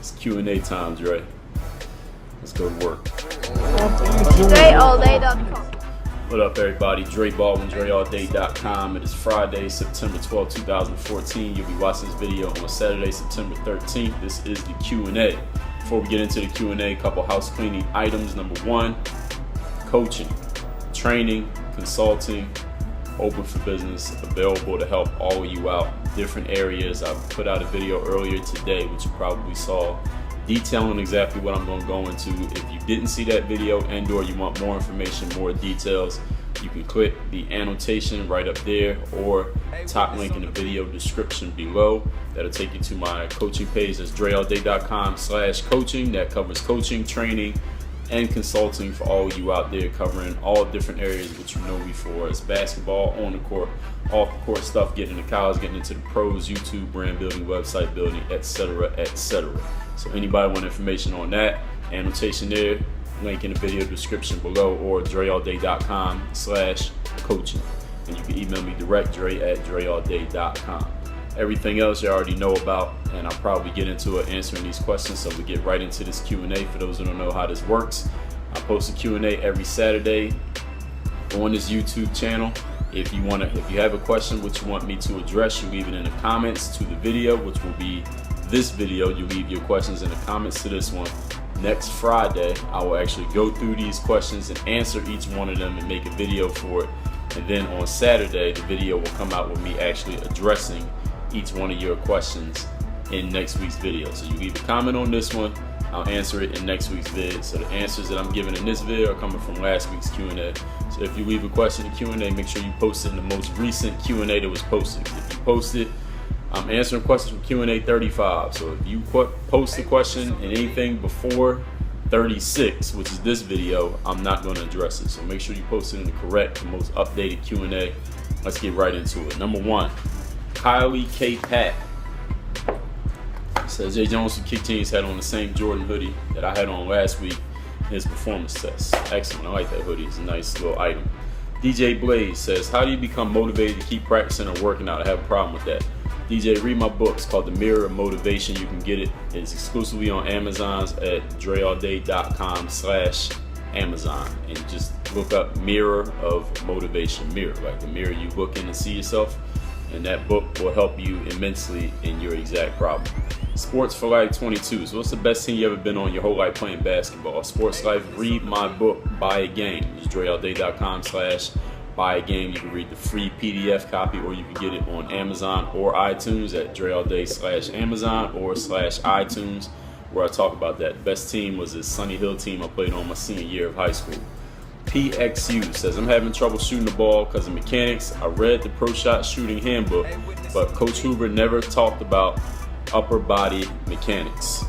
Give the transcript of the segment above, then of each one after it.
It's Q&A time, Dre. Let's go to work. DreAllDay.com. What up, everybody? Dre Baldwin, DreAllDay.com. It is Friday, September 12, 2014. You'll be watching this video on Saturday, September 13th. This is the Q&A. Before we get into the Q&A, a couple house cleaning items. Number one, coaching, training, consulting, open for business, available to help all of you out. Different areas. I put out a video earlier today, which you probably saw, detailing exactly what I'm going to go into. If you didn't see that video and or you want more information, more details, you can click the annotation right up there or top link in the video description below. That'll take you to my coaching page. That's DreAllDay.com/coaching. That covers coaching, training, and consulting for all of you out there, covering all different areas which you know me for. It's basketball, on the court, off the court stuff, getting into college, getting into the pros, YouTube, brand building, website building, etc., etc. So anybody want information on that, annotation there, link in the video description below, or DreAllDay.com/coaching. And you can email me direct, Dre@DreAllDay.com. Everything else you already know about, and I'll probably get into it answering these questions. So we get right into this Q&A. For those who don't know how this works, I post a Q&A every Saturday on this YouTube channel. If you have a question which you want me to address, you leave it in the comments to the video, which will be this video. You leave your questions in the comments to this one. Next Friday, I will actually go through these questions and answer each one of them and make a video for it. And then on Saturday, the video will come out with me actually addressing each one of your questions in next week's video. So you leave a comment on this one, I'll answer it in next week's vid. So the answers that I'm giving in this video are coming from last week's Q&A. So if you leave a question in Q&A, make sure you post it in the most recent Q&A that was posted. If you post it, I'm answering questions from Q&A 35. So if you post a question and anything before 36, which is this video, I'm not going to address it. So make sure you post it in the correct, the most updated Q&A. Let's get right into it. Number one, Kylie K. Pat says Jay Jones from Kick Teams had on the same Jordan hoodie that I had on last week in his performance test. Excellent. I like that hoodie. It's a nice little item. DJ Blaze says, how do you become motivated to keep practicing or working out? I have a problem with that. DJ, read my book. It's called The Mirror of Motivation. You can get it. It's exclusively on Amazon's at DreAllDay.com/Amazon. And just look up Mirror of Motivation. Mirror, like the mirror you look in and see yourself. And that book will help you immensely in your exact problem. Sports for Life 22. So what's the best team you ever been on your whole life playing basketball? Sports Life, read my book, Buy a Game. It's DreAllDay.com/Buy a Game. You can read the free PDF copy, or you can get it on Amazon or iTunes at DreAllDay/Amazon or /iTunes, where I talk about that. Best team was this Sunny Hill team I played on my senior year of high school. PXU says, I'm having trouble shooting the ball because of mechanics. I read the Pro Shot Shooting Handbook, but Coach Hoover never talked about upper body mechanics.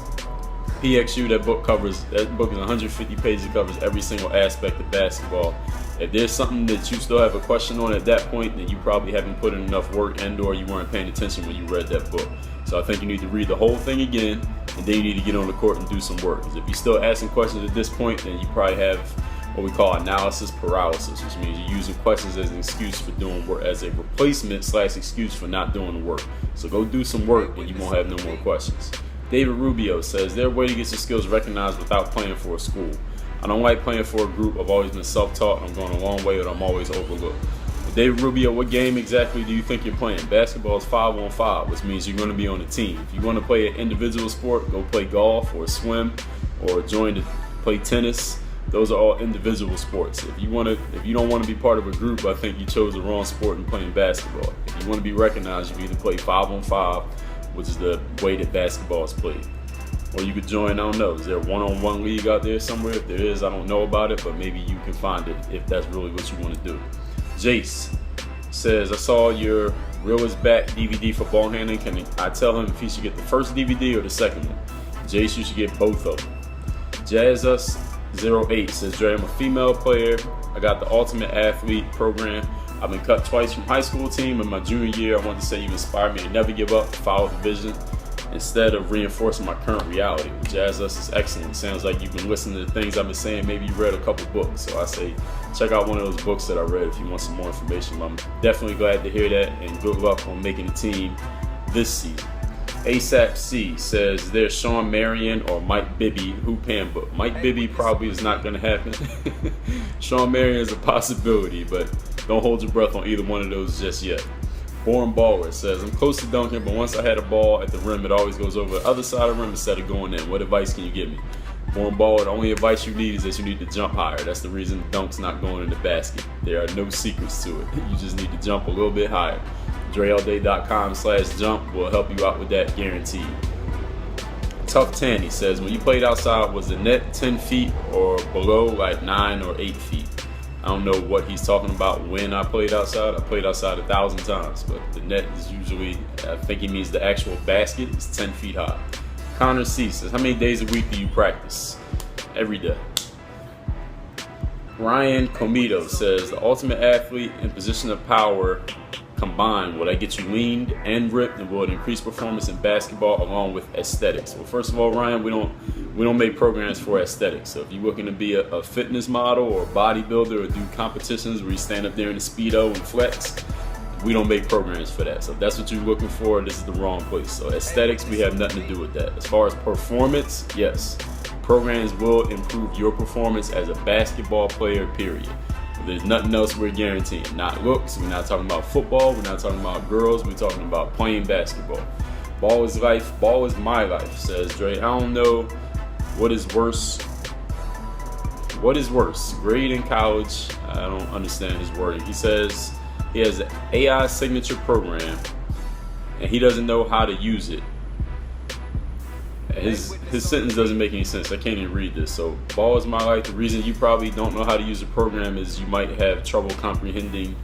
PXU, that book is 150 pages. It covers every single aspect of basketball. If there's something that you still have a question on at that point, then you probably haven't put in enough work and or you weren't paying attention when you read that book. So I think you need to read the whole thing again, and then you need to get on the court and do some work. Because if you're still asking questions at this point, then you probably have what we call analysis paralysis, which means you're using questions as an excuse for doing work, as a replacement / excuse for not doing the work. So go do some work and you won't have no more questions. David Rubio says, there a way to get your skills recognized without playing for a school? I don't like playing for a group. I've always been self-taught. I'm going a long way, but I'm always overlooked. But David Rubio, what game exactly do you think you're playing? Basketball is 5-on-5, which means you're going to be on a team. If you want to play an individual sport, go play golf or swim or play tennis. Those are all individual sports. If you don't want to be part of a group, I think you chose the wrong sport in playing basketball. If you want to be recognized, you either play 5-on-5, which is the way that basketball is played. Or you could join, I don't know, is there a one-on-one league out there somewhere? If there is, I don't know about it, but maybe you can find it if that's really what you want to do. Jace says, I saw your Real is Back DVD for ball handling. Can I tell him if he should get the first DVD or the second one? Jace, you should get both of them. JazzUs08 says, Dre, I'm a female player. I got the Ultimate Athlete program. I've been cut twice from high school team. In my junior year, I wanted to say you inspired me to never give up, follow the vision, instead of reinforcing my current reality. Jazz Us is excellent. Sounds like you've been listening to the things I've been saying. Maybe you read a couple books. So I say check out one of those books that I read if you want some more information. I'm definitely glad to hear that, and good luck on making the team this season. ASAP C says there's Sean Marion or Mike Bibby hoop handbook. Mike Bibby probably is not going to happen. Sean Marion is a possibility, but don't hold your breath on either one of those just yet. Born Baller says, I'm close to dunking, but once I had a ball at the rim, it always goes over the other side of the rim instead of going in. What advice can you give me? Born Baller, the only advice you need is that you need to jump higher. That's the reason the dunk's not going in the basket. There are no secrets to it. You just need to jump a little bit higher. DreAllDay.com/jump will help you out with that, guaranteed. Tough Tanny says, when you played outside, was the net 10 feet or below, like 9 or 8 feet? I don't know what he's talking about when I played outside. I played outside 1,000 times, but the net is usually, I think he means the actual basket is 10 feet high. Connor C says, how many days a week do you practice? Every day. Ryan Comito says, the ultimate athlete in position of power combined, will that get you leaned and ripped, and will it increase performance in basketball along with aesthetics? Well, first of all, Ryan, we don't make programs for aesthetics. So if you're looking to be a fitness model or a bodybuilder or do competitions where you stand up there in the Speedo and flex, we don't make programs for that. So if that's what you're looking for, this is the wrong place. So aesthetics, we have nothing to do with that. As far as performance, yes, programs will improve your performance as a basketball player, period. There's nothing else we're guaranteeing. Not looks, we're not talking about football, we're not talking about girls, we're talking about playing basketball. Ball is life, ball is my life, says Dre. I don't know what is worse. What is worse? Grade in college? I don't understand his wording. He says he has an AI signature program and he doesn't know how to use it. His sentence doesn't make any sense. I can't even read this. So, ball is my life. The reason you probably don't know how to use a program is you might have trouble comprehending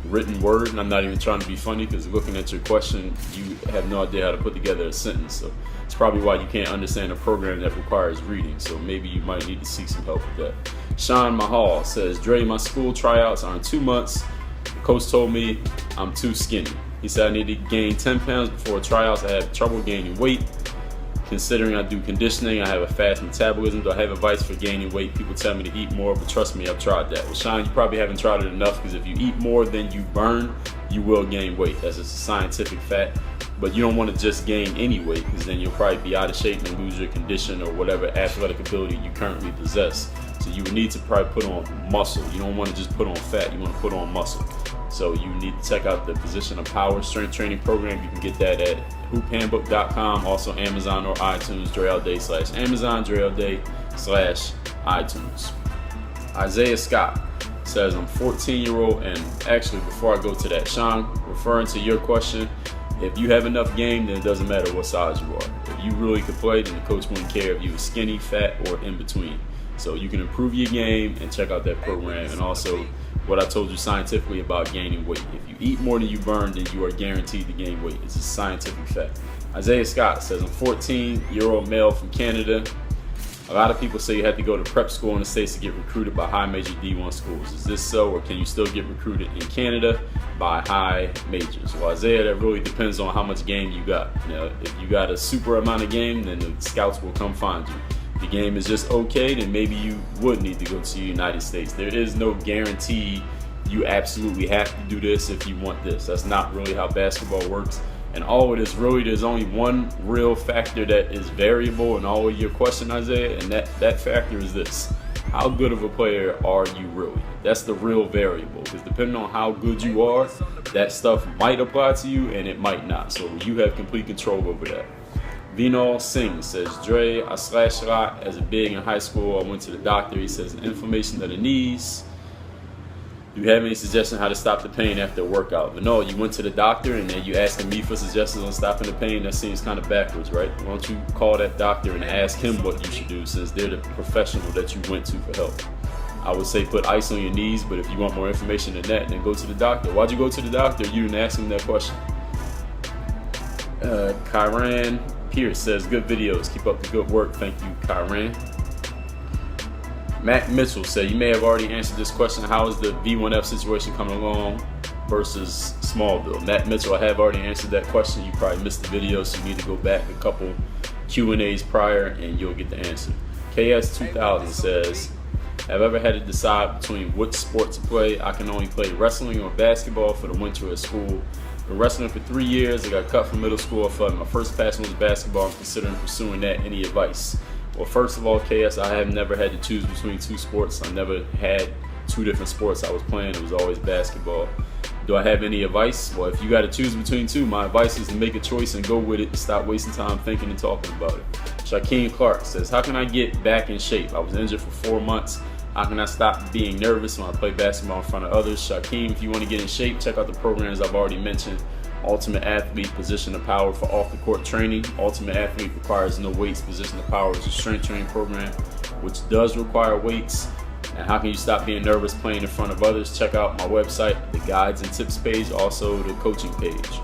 written word. And I'm not even trying to be funny, because looking at your question, you have no idea how to put together a sentence. So it's probably why you can't understand a program that requires reading. So maybe you might need to seek some help with that. Sean Mahal says, Dre, my school tryouts are in 2 months. The coach told me I'm too skinny. He said I need to gain 10 pounds before tryouts. I have trouble gaining weight. Considering I do conditioning, I have a fast metabolism. Do I have advice for gaining weight? People tell me to eat more, but trust me, I've tried that. Well, Sean, you probably haven't tried it enough, because if you eat more than you burn, you will gain weight. That's a scientific fact. But you don't want to just gain any weight, because then you'll probably be out of shape and lose your condition or whatever athletic ability you currently possess. So you would need to probably put on muscle. You don't want to just put on fat, you want to put on muscle. So you need to check out the Position of Power strength training program. You can get that at hoophandbook.com, also Amazon or iTunes, DreAllDay/Amazon, DreAllDay/iTunes. Isaiah Scott says, I'm 14-year-old, and actually, before I go to that, Sean, referring to your question, if you have enough game, then it doesn't matter what size you are. If you really could play, then the coach wouldn't care if you were skinny, fat, or in between. So you can improve your game and check out that program. And also, what I told you scientifically about gaining weight. If you eat more than you burn, then you are guaranteed to gain weight. It's a scientific fact. Isaiah Scott says, I'm 14-year-old male from Canada. A lot of people say you have to go to prep school in the States to get recruited by high major D1 schools. Is this so, or can you still get recruited in Canada by high majors? Well, Isaiah, that really depends on how much game you got. Now, if you got a super amount of game, then the scouts will come find you. The game is just okay, then maybe you would need to go to the United States. There is no guarantee you absolutely have to do this if you want this. That's not really how basketball works. And all of this, really, there's only one real factor that is variable in all of your question, Isaiah, and that factor is this. How good of a player are you really? That's the real variable, because depending on how good you are, that stuff might apply to you and it might not. So you have complete control over that. Vinal Singh says, Dre, I slashed a lot as a big in high school. I went to the doctor. He says, inflammation of the knees. Do you have any suggestion how to stop the pain after a workout? But no, you went to the doctor and then you asking me for suggestions on stopping the pain. That seems kind of backwards, right? Why don't you call that doctor and ask him what you should do, since they're the professional that you went to for help. I would say put ice on your knees, but if you want more information than that, then go to the doctor. Why'd you go to the doctor? You didn't ask him that question. Kyran Pierce says, good videos. Keep up the good work. Thank you, Kyran. Matt Mitchell said, you may have already answered this question. How is the V1F situation coming along versus Smallville? Matt Mitchell, I have already answered that question. You probably missed the video, so you need to go back a couple Q&As prior and you'll get the answer. KS2000 says, have I ever had to decide between which sport to play? I can only play wrestling or basketball for the winter at school Been wrestling for 3 years. I got cut from middle school. I felt my first passion was basketball. I'm considering pursuing that. Any advice? Well, first of all, KS, I have never had to choose between two sports. I never had two different sports I was playing. It was always basketball. Do I have any advice? Well, if you got to choose between two, my advice is to make a choice and go with it and stop wasting time thinking and talking about it. Shaquem Clark says, how can I get back in shape? I was injured for 4 months. How can I stop being nervous when I play basketball in front of others? Shaquem, if you want to get in shape, check out the programs I've already mentioned. Ultimate Athlete, Position of Power for off-the-court training. Ultimate Athlete requires no weights. Position of Power is a strength training program, which does require weights. And how can you stop being nervous playing in front of others? Check out my website, the guides and tips page, also the coaching page.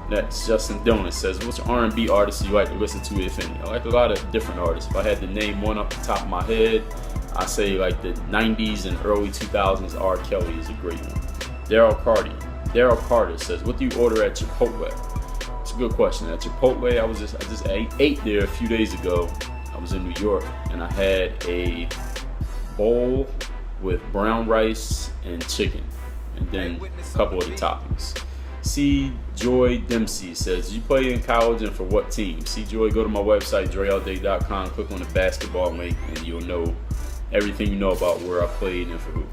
Next, Justin Dillon says, what's your R&B artist you like to listen to, if any? I like a lot of different artists. If I had to name one off the top of my head, I say like the 90s and early 2000s, R. Kelly is a great one. Daryl Carter says, what do you order at Chipotle? It's a good question. At Chipotle, I just ate there a few days ago. I was in New York and I had a bowl with brown rice and chicken, and then a couple of the toppings. C. Joy Dempsey says, you play in college and for what team? C. Joy, go to my website, dreallday.com, click on the basketball link, and you'll know everything you know about where I played and for who.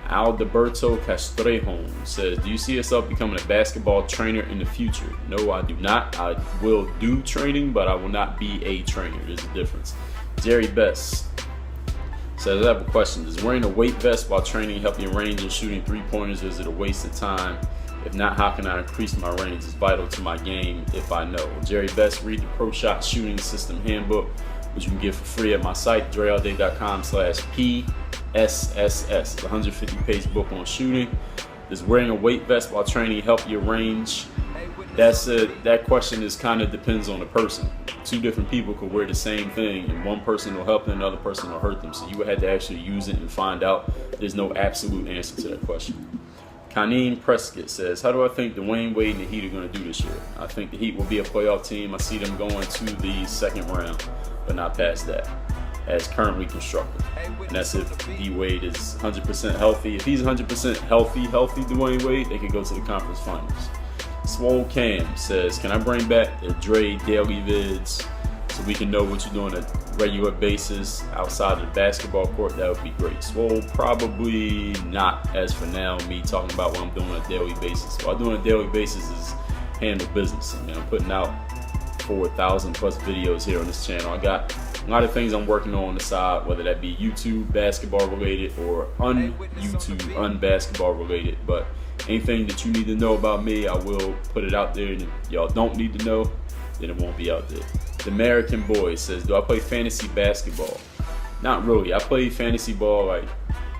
Alberto Castrejon says, do you see yourself becoming a basketball trainer in the future? No, I do not. I will do training, but I will not be a trainer. There's a difference. Jerry Best says, I have a question. Does wearing a weight vest while training help your range and shooting three-pointers? Is it a waste of time? If not, how can I increase my range? It's vital to my game if I know. Jerry Best, read the Pro Shot Shooting System Handbook, which you can get for free at my site, dreallday.com/PSSS. It's a 150-page book on shooting. Does wearing a weight vest while training help your range? That question is kind of depends on the person. Two different people could wear the same thing, and one person will help them, another person will hurt them. So you would have to actually use it and find out. There's no absolute answer to that question. Kaneen Prescott says, how do I think Dwayne Wade and the Heat are going to do this year? I think the Heat will be a playoff team. I see them going to the second round, but not past that, as currently constructed. And that's if D-Wade is 100% healthy. If he's 100% healthy Dwayne Wade, they could go to the conference finals. Swole Cam says, can I bring back the Dre daily vids so we can know what you're doing on a regular basis outside of the basketball court? That would be great. Swole, probably not as for now, me talking about what I'm doing on a daily basis. What I do on a daily basis is handle business. I mean, I'm putting out 4,000 plus videos here on this channel. I got a lot of things I'm working on the side, whether that be YouTube basketball related or un-YouTube, un-basketball related. But anything that you need to know about me, I will put it out there. And if y'all don't need to know, then it won't be out there. The American Boy says, do I play fantasy basketball? Not really. I played fantasy ball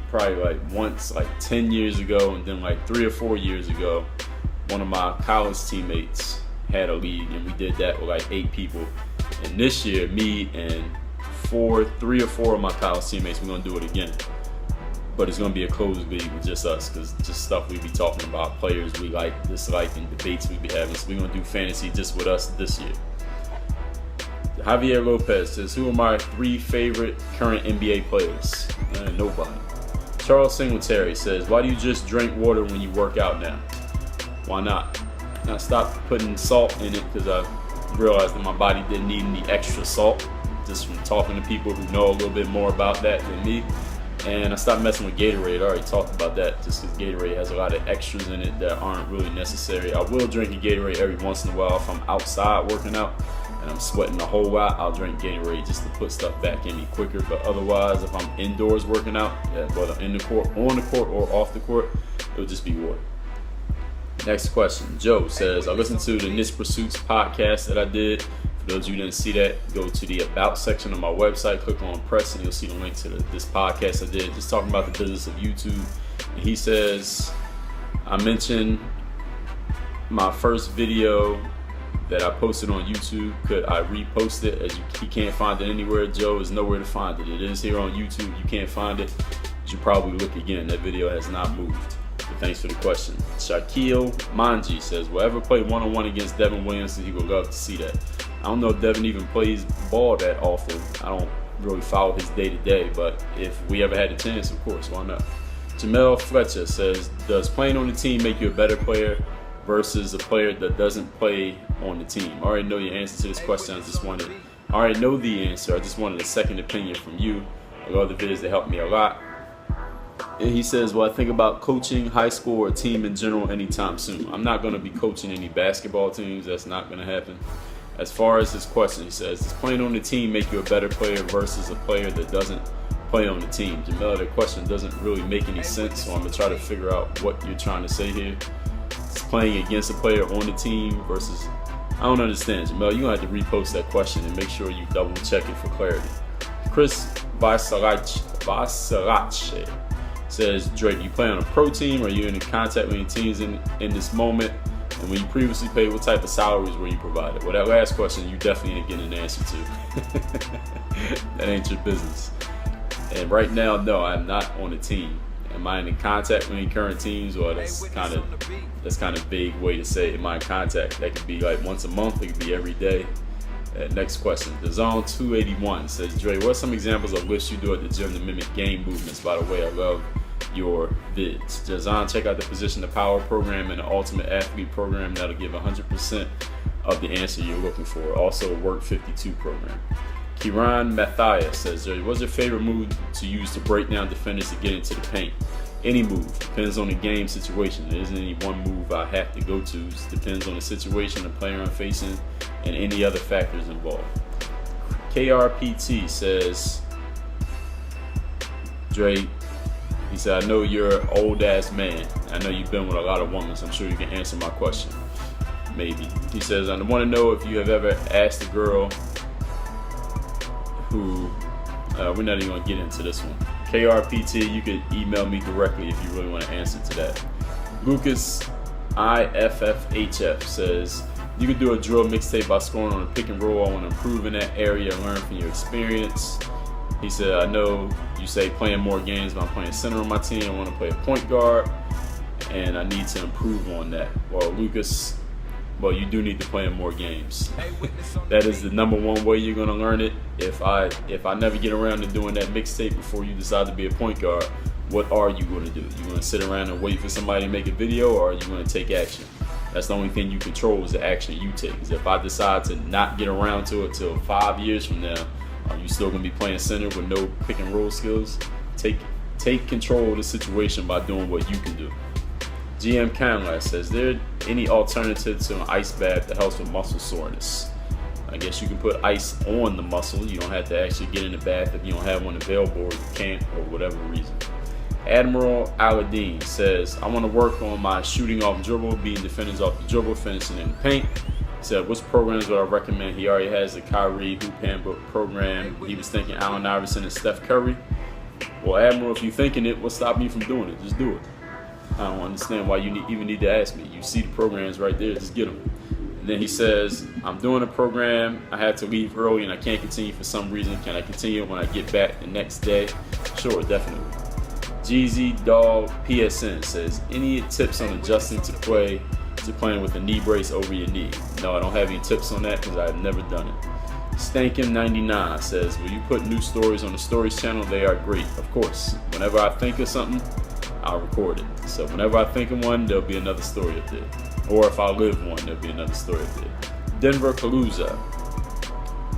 probably once 10 years ago, and then 3 or 4 years ago, one of my college teammates had a league, and we did that with 8 people. And this year, me and 3 or 4 of my college teammates, we're gonna do it again. But it's gonna be a closed league with just us, because just stuff we be talking about, players we dislike, and debates we be having. So we're gonna do fantasy just with us this year. Javier Lopez says, who are my 3 favorite current NBA players? Nobody. Charles Singletary says, why do you just drink water when you work out now? Why not? I stopped putting salt in it because I realized that my body didn't need any extra salt, just from talking to people who know a little bit more about that than me. And I stopped messing with Gatorade. I already talked about that, just because Gatorade has a lot of extras in it that aren't really necessary. I will drink a Gatorade every once in a while if I'm outside working out and I'm sweating a whole lot. I'll drink Gatorade just to put stuff back in me quicker. But otherwise, if I'm indoors working out, whether in the court, on the court, or off the court, it'll just be water. Next question. Joe says, I listened to the Niche Pursuits podcast that I did. For those of you who didn't see that, go to the About section of my website, click on Press, and you'll see the link to this podcast I did, just talking about the business of YouTube. And he says, I mentioned my first video that I posted on YouTube. Could I repost it? As he can't find it anywhere. Joe, is nowhere to find it. It is here on YouTube. You can't find it. You should probably look again. That video has not moved. But thanks for the question. Shaquille Manji says, will ever play one-on-one against Devin Williams? He would love to see that. I don't know if Devin even plays ball that often. I don't really follow his day-to-day, but if we ever had a chance, of course, why not? Jamel Fletcher says, does playing on the team make you a better player? versus a player that doesn't play on the team? I already know your answer to this question. I already know the answer. I just wanted a second opinion from you. I love the videos, they help me a lot. And he says, well, I think about coaching high school or team in general anytime soon. I'm not going to be coaching any basketball teams. That's not going to happen. As far as this question, he says, does playing on the team make you a better player versus a player that doesn't play on the team? Jamel, the question doesn't really make any sense, so I'm going to try to figure out what you're trying to say here. It's playing against a player on the team versus... I don't understand, Jamel. You're going to have to repost that question and make sure you double check it for clarity. Chris Vasarache says, Drake, you play on a pro team or you're in contact with any teams in this moment? And when you previously played, what type of salaries were you provided? Well, that last question, you definitely ain't getting an answer to. That ain't your business. And right now, no, I'm not on a team. Am I in contact with any current teams? Well, that's kind of vague way to say, am I in contact? That could be like once a month. It could be every day. Next question. The Zone 281 says, Dre, what are some examples of lifts you do at the gym to mimic game movements? By the way, I love your vids. Jazan, check out the Position to Power program and the Ultimate Athlete program. That'll give 100% of the answer you're looking for. Also, Work 52 program. Kiran Matthias says, Dre, what's your favorite move to use to break down defenders to get into the paint? Any move. Depends on the game situation. There isn't any one move I have to go to. It depends on the situation, the player I'm facing, and any other factors involved. KRPT says, Dre, he said, I know you're an old ass man. I know you've been with a lot of women, so I'm sure you can answer my question. Maybe. He says, I want to know if you have ever asked a girl who, we're not even going to get into this one. KRPT, you could email me directly if you really want to answer to that. Lucas IFFHF says, you could do a drill mixtape by scoring on a pick and roll. I want to improve in that area and learn from your experience. He said, I know you say playing more games, but I'm playing center on my team. I want to play a point guard, and I need to improve on that. Well, Lucas, well, you do need to play in more games. That is the number one way you're going to learn it. If I never get around to doing that mixtape before you decide to be a point guard, what are you going to do? You going to sit around and wait for somebody to make a video, or are you going to take action? That's the only thing you control is the action you take. Because if I decide to not get around to it till 5 years from now, are you still going to be playing center with no pick and roll skills? Take control of the situation by doing what you can do. GM Canlas says, is there any alternative to an ice bath that helps with muscle soreness? I guess you can put ice on the muscle. You don't have to actually get in the bath if you don't have one available, or you can't, or whatever reason. Admiral Aladdin says, I want to work on my shooting off dribble, beating defenders off the dribble, finishing in the paint. He said, which programs would I recommend? He already has the Kyrie Hoop Handbook program. He was thinking Allen Iverson and Steph Curry. Well, Admiral, if you're thinking it, what's stopping you from doing it? Just do it. I don't understand why you even need to ask me. You see the programs right there, just get them. And then he says, I'm doing a program. I had to leave early and I can't continue for some reason. Can I continue when I get back the next day? Sure, definitely. GZ Dog PSN says, any tips on adjusting to playing with a knee brace over your knee? No, I don't have any tips on that because I've never done it. Stankin99 says, will you put new stories on the stories channel? They are great, of course. Whenever I think of something, I'll record it. So whenever I think of one, there'll be another story up there. Or if I live one, there'll be another story up there. Denver Kaluza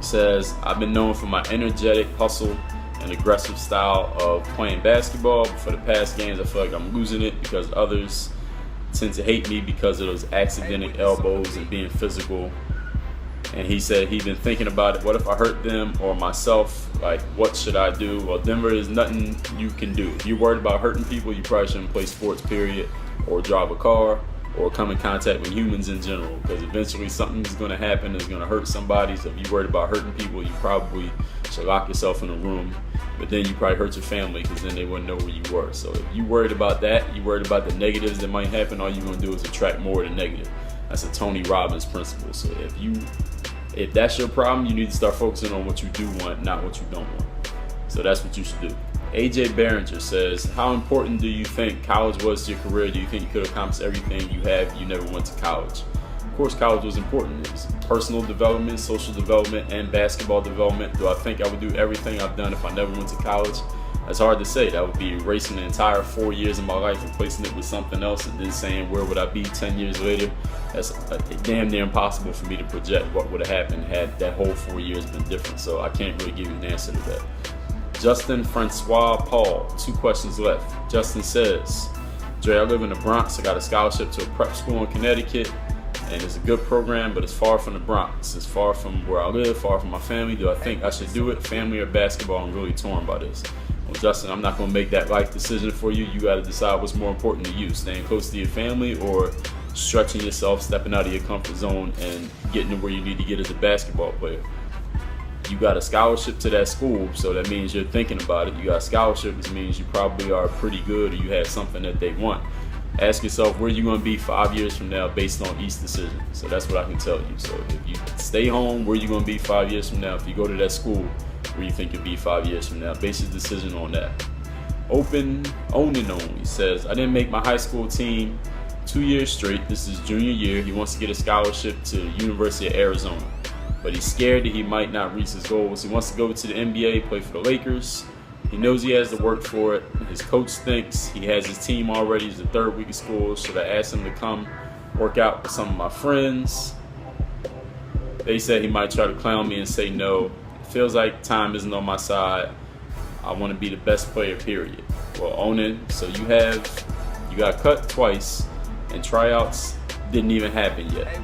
says, I've been known for my energetic hustle and aggressive style of playing basketball, but for the past games I feel like I'm losing it because others tend to hate me because of those accidental elbows and being physical. And he said he'd been thinking about it. What if I hurt them or myself? Like, what should I do? Well, Denver, is nothing you can do. If you're worried about hurting people, you probably shouldn't play sports, period, or drive a car, or come in contact with humans in general, because eventually something's going to happen that's going to hurt somebody. So if you're worried about hurting people, you probably should lock yourself in a room. But then you probably hurt your family because then they wouldn't know where you were. So if you're worried about that, you're worried about the negatives that might happen, all you're going to do is attract more of the negative. That's a Tony Robbins principle. So if that's your problem, you need to start focusing on what you do want, not what you don't want. So that's what you should do. AJ Barringer says, how important do you think college was to your career? Do you think you could accomplish everything you have if you never went to college? Of course, college was important. It was personal development, social development, and basketball development. Do I think I would do everything I've done if I never went to college? That's hard to say. That would be erasing the entire 4 years of my life, replacing it with something else, and then saying where would I be 10 years later. That's damn near impossible for me to project what would have happened had that whole 4 years been different. So I can't really give you an answer to that. Justin Francois Paul, 2 questions left. Justin says, Dre, I live in the Bronx. I got a scholarship to a prep school in Connecticut, and it's a good program, but it's far from the Bronx. It's far from where I live, far from my family. Do I think I should do it? Family or basketball? I'm really torn by this. Well, Justin, I'm not going to make that life decision for you. You got to decide what's more important to you, staying close to your family or stretching yourself, stepping out of your comfort zone and getting to where you need to get as a basketball player. You got a scholarship to that school, so that means you're thinking about it. You got a scholarship, which means you probably are pretty good or you have something that they want. Ask yourself where you're going to be 5 years from now based on each decision. So that's what I can tell you. So if you stay home, where you're going to be 5 years from now. If you go to that school, where you think you'll be 5 years from now. Base your decision on that. Own he says, I didn't make my high school team 2 years straight. This is junior year. He wants to get a scholarship to the University of Arizona, but he's scared that he might not reach his goals. He wants to go to the NBA, play for the Lakers. He knows he has to work for it. His coach thinks he has his team already. It's the 3rd week of school. Should I ask him to come work out with some of my friends? They said he might try to clown me and say no. It feels like time isn't on my side. I want to be the best player, period. Well, Onan, so you got cut twice, and tryouts didn't even happen yet.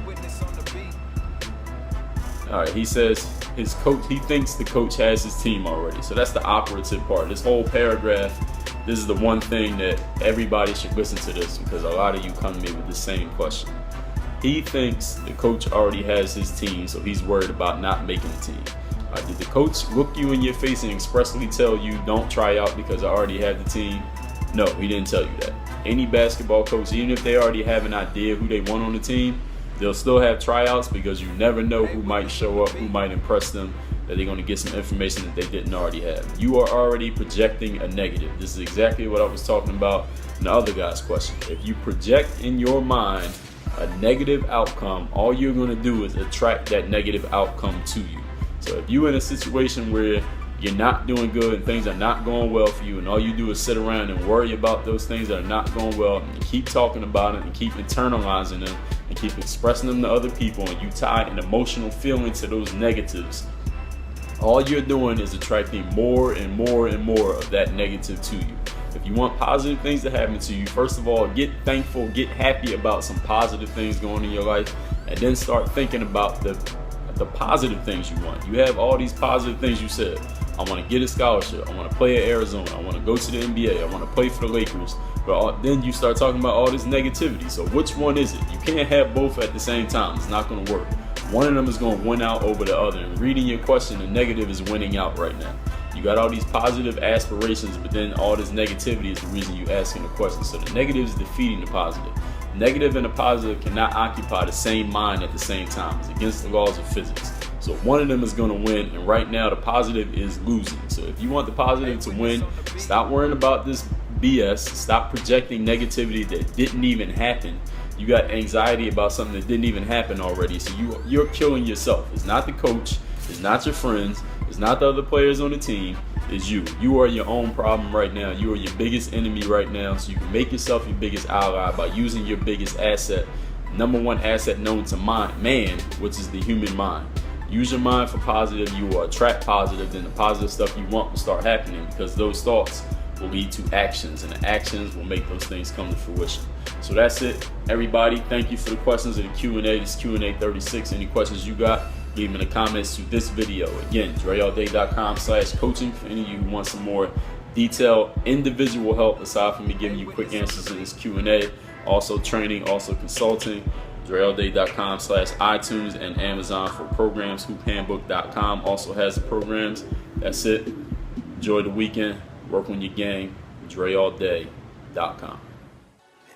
All right, he says his coach, he thinks the coach has his team already. So that's the operative part. This whole paragraph, this is the one thing that everybody should listen to this, because a lot of you come to me with the same question. He thinks the coach already has his team, so he's worried about not making the team. Did the coach look you in your face and expressly tell you don't try out because I already have the team? No, he didn't tell you that. Any basketball coach, even if they already have an idea who they want on the team, they'll still have tryouts, because you never know who might show up, who might impress them, that they're going to get some information that they didn't already have. You are already projecting a negative. This is exactly what I was talking about in the other guy's question. If you project in your mind a negative outcome, all you're going to do is attract that negative outcome to you. So if you're in a situation where you're not doing good and things are not going well for you, and all you do is sit around and worry about those things that are not going well, and keep talking about it and keep internalizing them and keep expressing them to other people, and you tie an emotional feeling to those negatives, all you're doing is attracting more and more and more of that negative to you. If you want positive things to happen to you, first of all, get thankful, get happy about some positive things going on in your life, and then start thinking about the positive things you want. You have all these positive things you said. I want to get a scholarship. I want to play at Arizona. I want to go to the NBA. I want to play for the Lakers. But then you start talking about all this negativity. So which one is it? You can't have both at the same time. It's not going to work. One of them is going to win out over the other. And reading your question, the negative is winning out right now. You got all these positive aspirations, but then all this negativity is the reason you're asking the question. So the negative is defeating the positive. Negative and the positive cannot occupy the same mind at the same time. It's against the laws of physics. So one of them is going to win, and right now the positive is losing. So if you want the positive to win, stop worrying about this BS. Stop projecting negativity that didn't even happen. You got anxiety about something that didn't even happen already. So you're killing yourself. It's not the coach. It's not your friends. It's not the other players on the team. It's you. You are your own problem right now. You are your biggest enemy right now. So you can make yourself your biggest ally by using your biggest asset, number one asset known to man, which is the human mind. Use your mind for positive. You will attract positive. Then the positive stuff you want will start happening, because those thoughts will lead to actions, and the actions will make those things come to fruition. So that's it, everybody. Thank you for the questions of the Q&A. This is Q&A 36. Any questions you got, leave them in the comments to this video. Again, DreAllDay.com/coaching for any of you who want some more detailed individual help aside from me giving you quick answers in this Q&A. Also training, also consulting. DreAllDay.com/iTunes and Amazon for programs. HoopHandbook.com also has the programs. That's it. Enjoy the weekend. Work on your game. DreAllDay.com.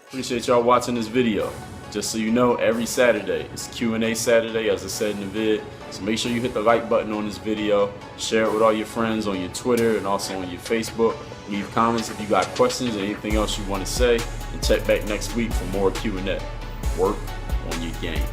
Appreciate y'all watching this video. Just so you know, every Saturday it's Q&A Saturday, as I said in the vid. So make sure you hit the like button on this video. Share it with all your friends on your Twitter and also on your Facebook. Leave comments if you got questions or anything else you want to say. And check back next week for more Q&A. Work on your game.